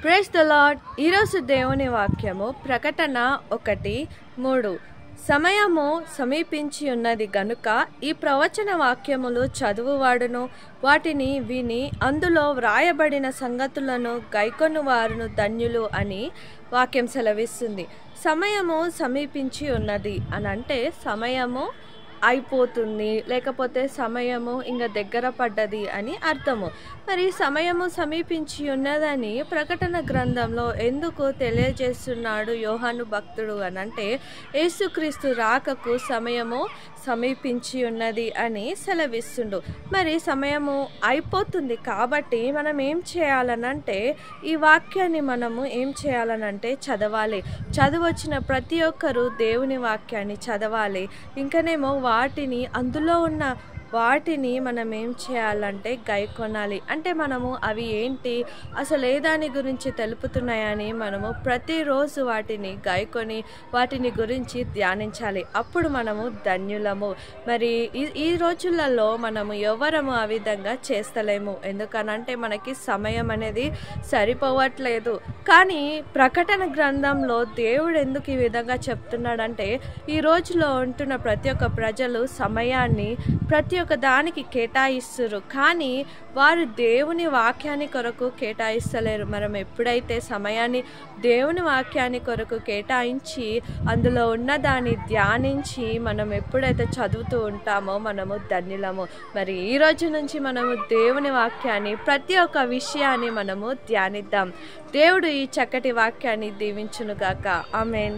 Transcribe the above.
Praise the lord. ఈరోజు దేవుని వాక్యము ప్రకటన 1:3. సమయము సమీపించి ఉన్నది గనుక ఈ ప్రవచన వాక్యములు చదువువాడును వాటిని విని అందులో వ్రాయబడిన సంగతులను గైకొను వారును ధన్యులు అని వాక్యం సెలవిస్తుంది. సమయము సమీపించి ఉన్నది అని అంటే సమయము అయిపోతుంది, లేకపోతే సమయము ఇంకా దగ్గర పడ్డది అని అర్థము. మరి సమయము సమీపించి ఉన్నదని ప్రకటన గ్రంథంలో ఎందుకు తెలియజేస్తున్నాడు యోహాను భక్తుడు అని అంటే యేసుక్రీస్తు రాకకు సమయము సమీపించి ఉన్నది అని సెలవిస్తుండు. మరి సమయము అయిపోతుంది కాబట్టి మనం ఏం చేయాలనంటే ఈ వాక్యాన్ని మనము ఏం చేయాలనంటే చదవాలి. చదవచ్చిన ప్రతి ఒక్కరూ దేవుని వాక్యాన్ని చదవాలి. ఇంకనేమో అందులో ఉన్న వాటిని మనం ఏం చేయాలంటే గైకొనాలి. అంటే మనము అవి ఏంటి, అసలు ఏ దాని గురించి తెలుపుతున్నాయని మనము ప్రతిరోజు వాటిని గైకొని వాటిని గురించి ధ్యానించాలి. అప్పుడు మనము ధన్యులము. మరి ఈ రోజులలో మనము ఎవరము ఆ విధంగా చేస్తలేము. ఎందుకనంటే మనకి సమయం అనేది సరిపోవట్లేదు. కానీ ప్రకటన గ్రంథంలో దేవుడు ఎందుకు ఈ విధంగా చెప్తున్నాడంటే ఈ రోజులో ఉంటున్న ప్రతి ఒక్క ప్రజలు సమయాన్ని ప్రతి ఒక్క దానికి కేటాయిస్తున్నారు, కానీ వారు దేవుని వాక్యాన్ని కొరకు కేటాయిస్తలేరు. మనం ఎప్పుడైతే సమయాన్ని దేవుని వాక్యాన్ని కొరకు కేటాయించి అందులో ఉన్న దాన్ని ధ్యానించి మనం ఎప్పుడైతే చదువుతూ ఉంటామో మనము ధన్యులము. మరి ఈ రోజు నుంచి మనము దేవుని వాక్యాన్ని ప్రతి ఒక్క విషయాన్ని మనము ధ్యానిద్దాం. దేవుడు ఈ చక్కటి వాక్యాన్ని దీవించునుగాక. ఆమేన్.